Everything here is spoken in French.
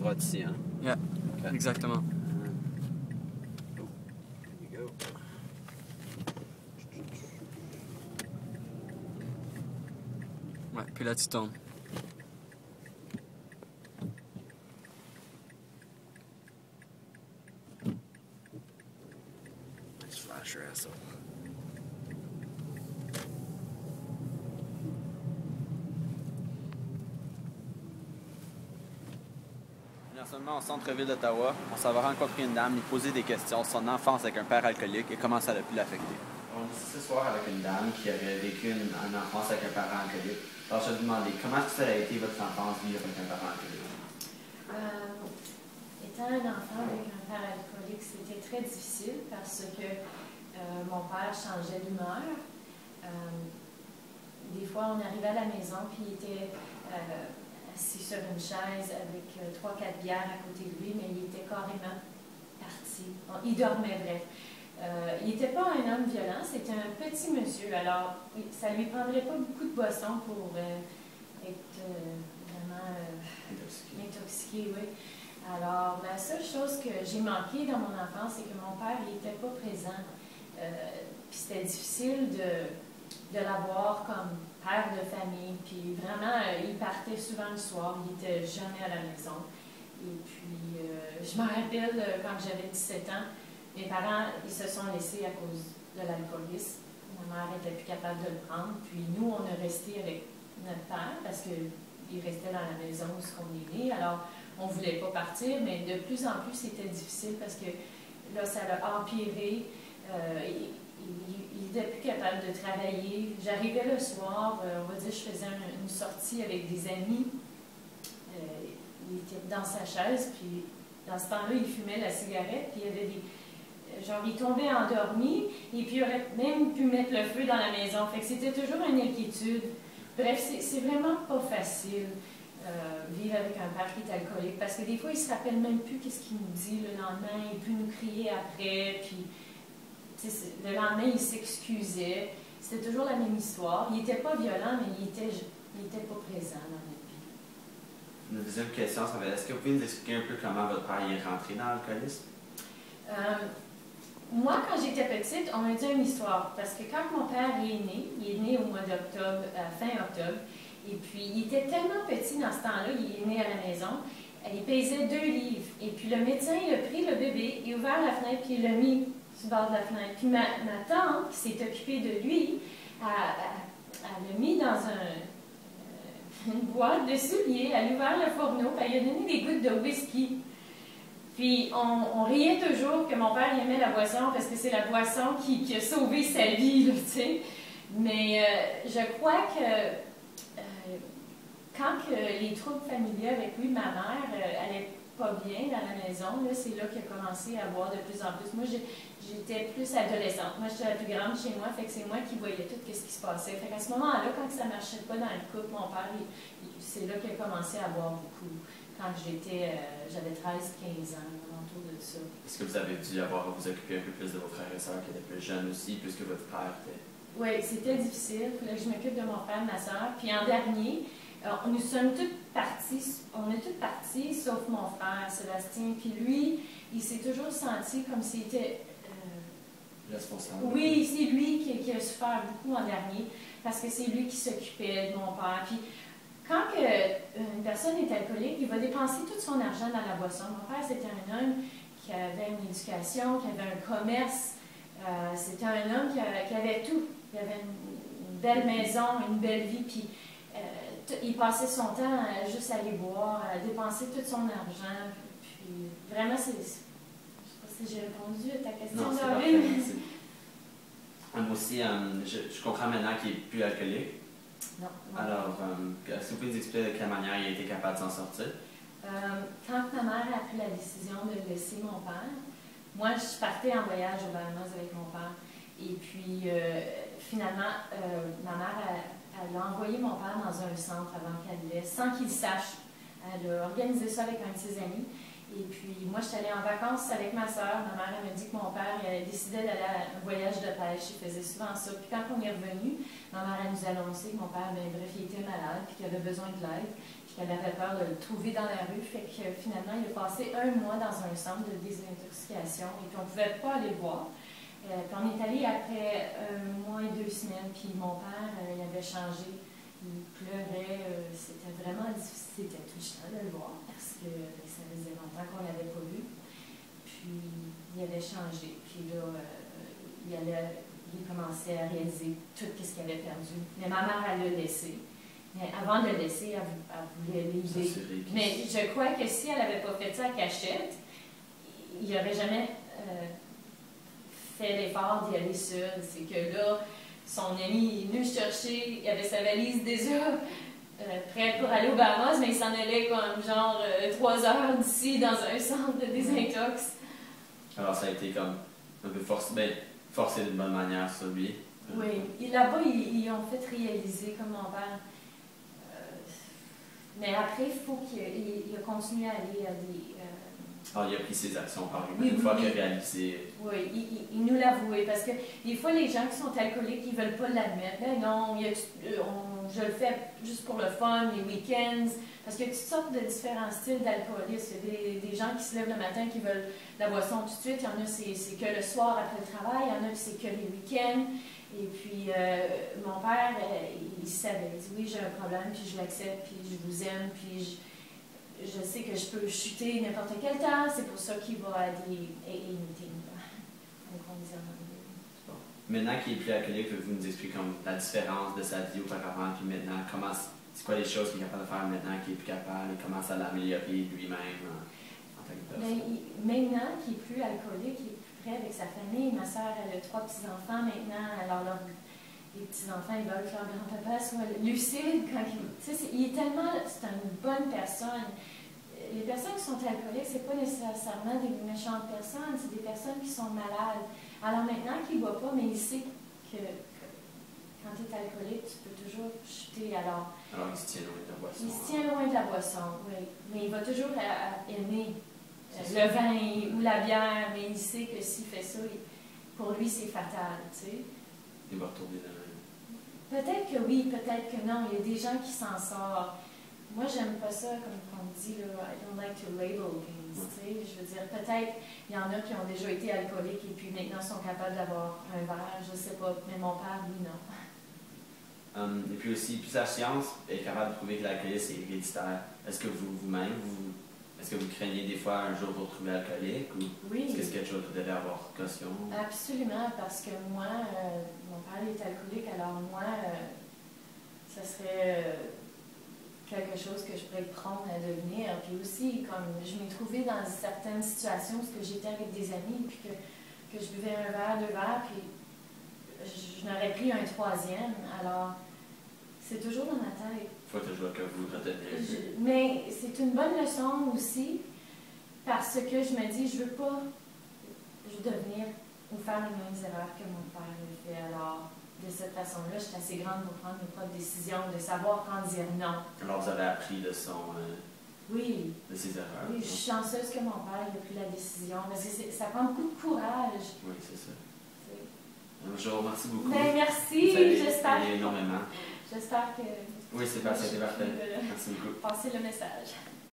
droite ici, hein? Yeah, Okay. exactement. Oh, there you go. Ouais, puis là, tu tournes. Nice flasher, asshole. En ce moment, au centre-ville d'Ottawa, on s'en va rencontrer une dame, lui poser des questions sur son enfance avec un père alcoolique et comment ça a pu l'affecter. On est ici ce soir avec une dame qui avait vécu une enfance avec un parent alcoolique. Alors, je vais vous demander, comment est-ce que ça a été votre enfance vivre avec un parent alcoolique? Étant un enfant avec un père alcoolique, c'était très difficile parce que mon père changeait d'humeur. Des fois, on arrivait à la maison puis il était assis sur une chaise avec 3-4 bières à côté de lui, mais il était carrément parti. Il dormait, bref. Il n'était pas un homme violent, c'était un petit monsieur. Alors, ça ne lui prendrait pas beaucoup de boissons pour être vraiment intoxiqué, oui. Alors, la seule chose que j'ai manqué dans mon enfance, c'est que mon père n'était pas présent. Puis c'était difficile de l'avoir comme père de famille. Puis vraiment, il partait souvent le soir, il n'était jamais à la maison. Et puis, je me rappelle, quand j'avais 17 ans, mes parents, ils se sont laissés à cause de l'alcoolisme. Ma mère n'était plus capable de le prendre. Puis nous, on est resté avec notre père parce qu'il restait dans la maison où on est né. Alors, on ne voulait pas partir, mais de plus en plus, c'était difficile parce que là, ça l'a empiré. Il n'était plus capable de travailler. J'arrivais le soir, on va dire, je faisais une sortie avec des amis. Il était dans sa chaise, puis dans ce temps-là, il fumait la cigarette, puis il y avait des... Genre, il tombait endormi, et puis il aurait même pu mettre le feu dans la maison. Fait que c'était toujours une inquiétude. Bref, c'est vraiment pas facile vivre avec un père qui est alcoolique, parce que des fois, il se rappelle même plus qu'est-ce qu'il nous dit le lendemain, il peut nous crier après, puis le lendemain, il s'excusait. C'était toujours la même histoire. Il n'était pas violent, mais il était pas présent dans notre vie. Une deuxième question, ça va être, est-ce que vous pouvez nous expliquer un peu comment votre père est rentré dans l'alcoolisme? Moi, quand j'étais petite, on m'a dit une histoire, parce que quand mon père est né, il est né au mois d'octobre, fin octobre, et puis il était tellement petit dans ce temps-là, il est né à la maison, il pesait 2 livres, et puis le médecin, il a pris le bébé, il a ouvert la fenêtre, puis il l'a mis sur le bord de la fenêtre. Puis ma tante, qui s'est occupée de lui, elle l'a mis dans une boîte de souliers, elle a ouvert le fourneau, puis elle lui a donné des gouttes de whisky. Puis on riait toujours que mon père aimait la boisson parce que c'est la boisson qui a sauvé sa vie, tu sais. Mais je crois que quand les troubles familiaux avec lui, ma mère, allait pas bien dans la maison, c'est là qu'il a commencé à boire de plus en plus. Moi, j'étais plus adolescente. Moi, j'étais la plus grande chez moi, fait que c'est moi qui voyais tout ce qui se passait. Fait qu'à ce moment-là, quand ça marchait pas dans le couple, mon père, c'est là qu'il a commencé à boire beaucoup. Quand j'avais 13-15 ans, autour de ça. Est-ce que vous avez dû avoir à vous occuper un peu plus de vos frères et sœurs qui étaient plus jeunes aussi, puisque votre père était... Oui, c'était difficile. Il fallait que je m'occupe de mon frère et ma sœur. Puis en dernier, nous sommes toutes parties, on est toutes parties, sauf mon frère, Sébastien. Puis lui, il s'est toujours senti comme s'il était... responsable. Oui, c'est lui qui a souffert beaucoup en dernier, parce que c'est lui qui s'occupait de mon père. Puis quand une personne est alcoolique, il va dépenser tout son argent dans la boisson. Mon père, c'était un homme qui avait une éducation, qui avait un commerce. C'était un homme qui avait tout. Il avait une belle maison, une belle vie. Puis il passait son temps juste à aller boire, à dépenser tout son argent. Puis vraiment, je ne sais pas si j'ai répondu à ta question. Non, c'est parfait, merci. Moi aussi, je comprends maintenant qu'il n'est plus alcoolique. Non. Alors, est-ce que vous pouvez nous expliquer de quelle manière il a été capable de s'en sortir? Quand ma mère a pris la décision de laisser mon père, moi, je partais en voyage aux Bahamas avec mon père. Et puis, finalement, ma mère, elle a envoyé mon père dans un centre avant qu'elle le laisse, sans qu'il sache. Elle a organisé ça avec un de ses amis. Et puis, moi, je suis allée en vacances avec ma soeur. Ma mère, elle m'a dit que mon père décidait d'aller à un voyage de pêche. Il faisait souvent ça. Puis quand on est revenu, ma mère, elle nous a annoncé que mon père, ben, bref, il était malade, puis qu'il avait besoin de l'aide, puis qu'elle avait peur de le trouver dans la rue. Fait que finalement, il a passé 1 mois dans un centre de désintoxication, et puis on ne pouvait pas aller le voir. Puis on est allé après 1 mois et 2 semaines, puis mon père, il avait changé. Il pleurait, c'était vraiment difficile, c'était touchant de le voir parce que ça faisait longtemps qu'on ne l'avait pas vu. Puis il avait changé, puis là, il commençait à réaliser tout ce qu'il avait perdu. Mais ma mère, elle l'a laissé. Mais avant de le laisser, elle voulait l'aider. Mais je crois que si elle n'avait pas fait ça à cachette, il n'aurait jamais fait l'effort d'y aller seul. C'est que là, son ami est venu chercher, il avait sa valise déjà prête pour aller aux Bahamas, mais il s'en allait comme genre 3 heures d'ici dans un centre de désintox. Alors ça a été comme un peu forcé d'une bonne manière sur lui. Oui, et là-bas, ils ont fait réaliser comme mon père. Mais après, il faut qu'il a continué à aller à des... Alors, il a pris ses actions par lui, une fois qu'il a réalisé. Oui, il nous l'a avoué, parce que des fois, les gens qui sont alcooliques, ils ne veulent pas l'admettre. Ben non, je le fais juste pour le fun, les week-ends, parce qu'il y a toutes sortes de différents styles d'alcoolisme. Il y a des gens qui se lèvent le matin qui veulent la boisson tout de suite, il y en a, c'est que le soir après le travail, il y en a, c'est que les week-ends. Et puis, mon père, il savait, il dit oui, j'ai un problème, puis je l'accepte, puis je vous aime, puis je sais que je peux chuter n'importe quel temps, c'est pour ça qu'il va à des AA meetings. Bon. Maintenant qu'il est plus alcoolique, pouvez-vous nous expliquer comme la différence de sa vie auparavant, puis maintenant, c'est quoi les choses qu'il est capable de faire maintenant qu'il est plus capable, et comment ça l'a amélioré lui-même en tant que personne? Maintenant qu'il est plus alcoolique, il est plus près avec sa famille. Ma soeur, elle a 3 petits-enfants maintenant, alors les petits-enfants, ils veulent que leur grand-papa soit lucide quand il est tellement... C'est une bonne personne. Les personnes qui sont alcooliques, ce n'est pas nécessairement des méchantes personnes, c'est des personnes qui sont malades. Alors maintenant qu'il ne boit pas, mais il sait que quand tu es alcoolique, tu peux toujours chuter. Alors il se tient loin de la boisson. Il se tient loin de la boisson, oui. Mais il va toujours aimer le vin ou la bière, mais il sait que s'il fait ça, pour lui, c'est fatal, tu sais. Il va retourner dans le... Peut-être que oui, peut-être que non. Il y a des gens qui s'en sortent. Moi, j'aime pas ça, comme on dit, là, I don't like to label things, tu sais. Je veux dire, peut-être, il y en a qui ont déjà été alcooliques et puis maintenant sont capables d'avoir un verre, je sais pas, mais mon père, lui, non. Et puis aussi, puis la science est capable de prouver que l'alcoolisme est héréditaire. Est-ce que vous-même, est-ce que vous craignez des fois un jour vous retrouver alcoolique ou oui. Est-ce que c'est quelque chose que vous devez avoir caution? Absolument, parce que moi, mon père est alcoolique, alors moi, ça serait quelque chose que je pourrais prendre à devenir. Puis aussi, comme je m'ai trouvée dans certaines situations où j'étais avec des amis, puis que je buvais un verre, 2 verres, puis je n'aurais pris un 3e. Alors, c'est toujours dans ma tête. Il faut toujours que vous reteniez. Mais c'est une bonne leçon aussi, parce que je me dis, je ne veux pas devenir ou faire les mêmes erreurs que mon père a fait. Alors, de cette façon-là, je suis assez grande pour prendre mes propres décisions, de savoir quand dire non. Alors, vous avez appris de oui. De ses erreurs. Oui, je suis chanceuse que mon père ait pris la décision, parce que ça prend beaucoup de courage. Oui, c'est ça. Je vous remercie beaucoup. Ben, merci, j'espère. Énormément. J'espère que... Oui, c'était parfait. Merci beaucoup. Passer le message.